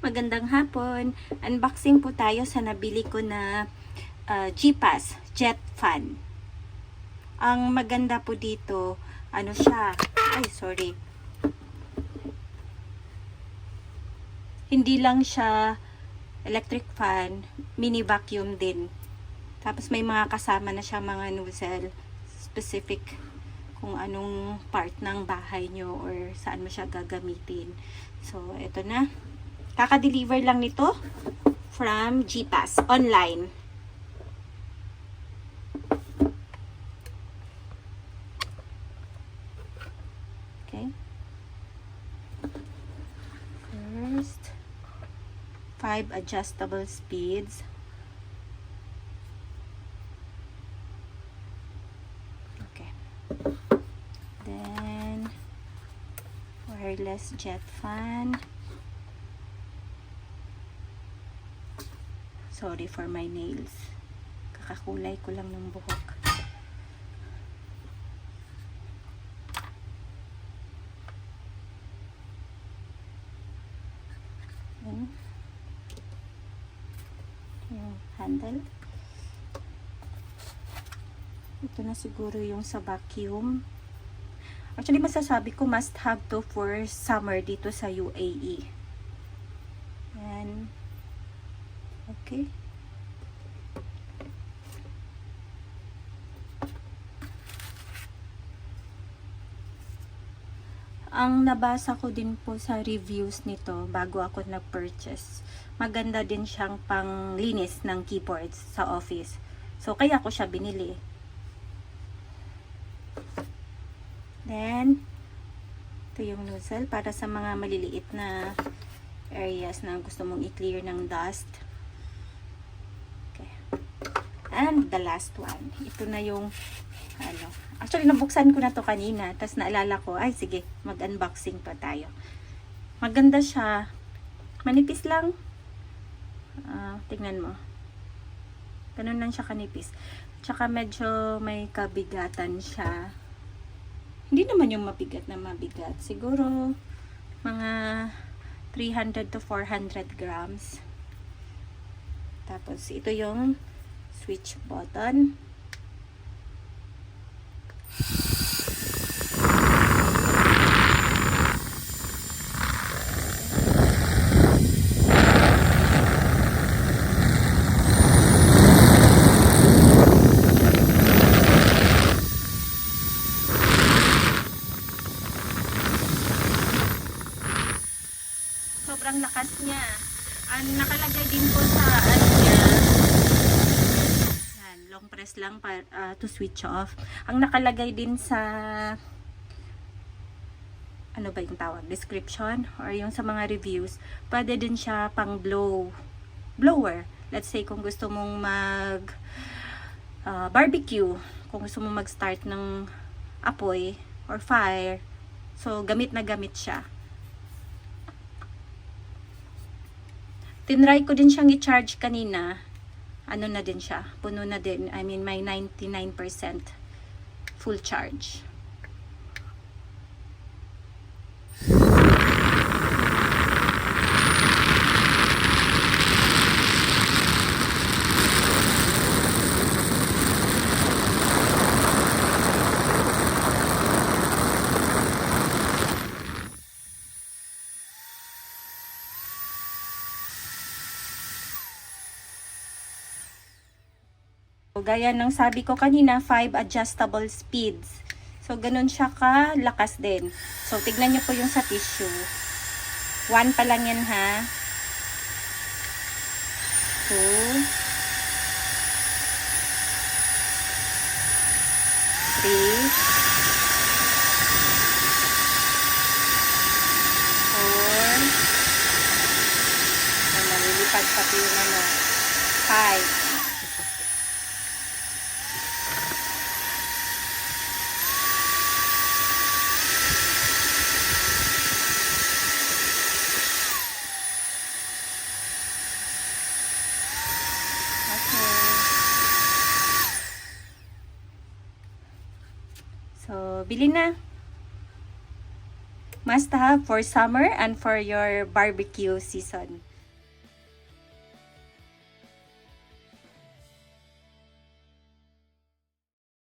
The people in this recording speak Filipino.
Magandang hapon. Unboxing po tayo sa nabili ko na G-Pass Jet Fan. Ang maganda po dito, ano siya? Ay, sorry. Hindi lang siya electric fan, mini vacuum din. Tapos may mga kasama na siya mga nozzle specific kung anong part ng bahay nyo or saan mo siya gagamitin. So, ito na. Kaka-deliver lang nito from G-Pass online. Okay. First, 5 adjustable speeds. Okay. Then, wireless jet fan. Sorry for my nails. Kakakulay ko lang ng buhok. Yan. Yung handle. Ito na siguro yung sa vacuum. Actually, masasabi ko must have to for summer dito sa UAE. Yan. Okay. Ang nabasa ko din po sa reviews nito bago ako nag-purchase, maganda din siyang panglinis ng keyboards sa office. So, kaya ko siya binili. Then, ito yung nozzle para sa mga maliliit na areas na gusto mong i-clear ng dust. Okay. And the last one. Ito na yung ano. Actually, nabuksan ko na to kanina. Tapos naalala ko, ay sige, mag-unboxing pa tayo. Maganda siya. Manipis lang. Tingnan mo. Ganun lang siya kanipis. Tsaka medyo may kabigatan siya. Hindi naman yung mabigat na mabigat. Siguro, mga 300 to 400 grams. Tapos, ito yung switch button. Sobrang lakas niya. Nakalagay din po sa ano niya. Yan, long press lang para to switch off. Ang nakalagay din sa ano ba yung tawag? Description or yung sa mga reviews, pwede din siya pang blower. Let's say kung gusto mong mag barbecue, kung gusto mong mag-start ng apoy or fire. So, gamit na gamit siya. Tinry ko din siyang i-charge kanina. Ano na din siya. Puno na din. I mean, may 99% full charge. Gaya ng sabi ko kanina, 5 adjustable speeds. So, ganun siya kalakas din. So, tignan nyo po yung sa tissue. 1 pa lang yan ha. 2. 3. 4. Nalilipad pati yung ano. 5. So, bili na. Must have for summer and for your barbecue season.